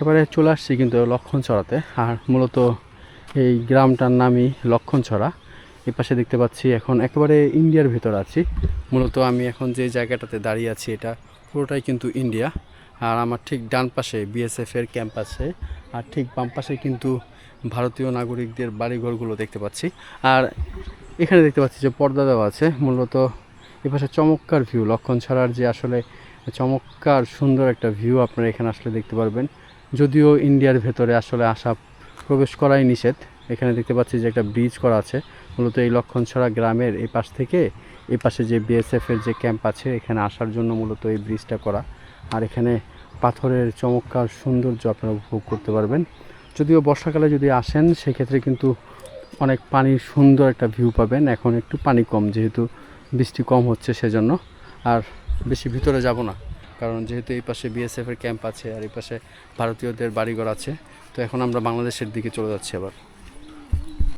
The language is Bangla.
এবারে চলে আসছি কিন্তু লক্ষণছড়াতে। আর মূলত এই গ্রামটার নামই লক্ষণছড়া। এই পাশে দেখতে পাচ্ছি এখন একেবারে ইন্ডিয়ার ভেতর আছি। মূলত আমি এখন যে জায়গাটাতে দাঁড়িয়ে আছি এটা পুরোটাই কিন্তু ইন্ডিয়া। আর আমার ঠিক ডান পাশে বিএসএফের ক্যাম্প আছে, আর ঠিক বাম পাশে কিন্তু ভারতীয় নাগরিকদের বাড়িঘরগুলো দেখতে পাচ্ছি। আর এখানে দেখতে পাচ্ছি যে পর্দা দেওয়া আছে। মূলত এ পাশে চমৎকার ভিউ, লক্ষণছড়ার যে আসলে চমৎকার সুন্দর একটা ভিউ আপনারা এখানে আসলে দেখতে পারবেন। যদিও ইন্ডিয়ার ভেতরে আসলে প্রবেশ করাই নিষেধ। এখানে দেখতে পাচ্ছি যে একটা ব্রিজ করা আছে মূলত এই লক্ষণছড়া গ্রামের এই পাশ থেকে এই পাশে যে বিএসএফের যে ক্যাম্প আছে এখানে আসার জন্য মূলত এই ব্রিজটা করা। আর এখানে পাথরের চমৎকার সৌন্দর্য আপনারা উপভোগ করতে পারবেন। যদিও বর্ষাকালে যদি আসেন সেক্ষেত্রে কিন্তু অনেক পানির সুন্দর একটা ভিউ পাবেন। এখন একটু পানি কম, যেহেতু বৃষ্টি কম হচ্ছে সেজন্য। আর বেশি ভিতরে যাব না, কারণ যেহেতু এই পাশে বিএসএফের ক্যাম্প আছে আর এই পাশে ভারতীয়দের বাড়িঘর আছে। তো এখন আমরা বাংলাদেশের দিকে চলে যাচ্ছি আবার।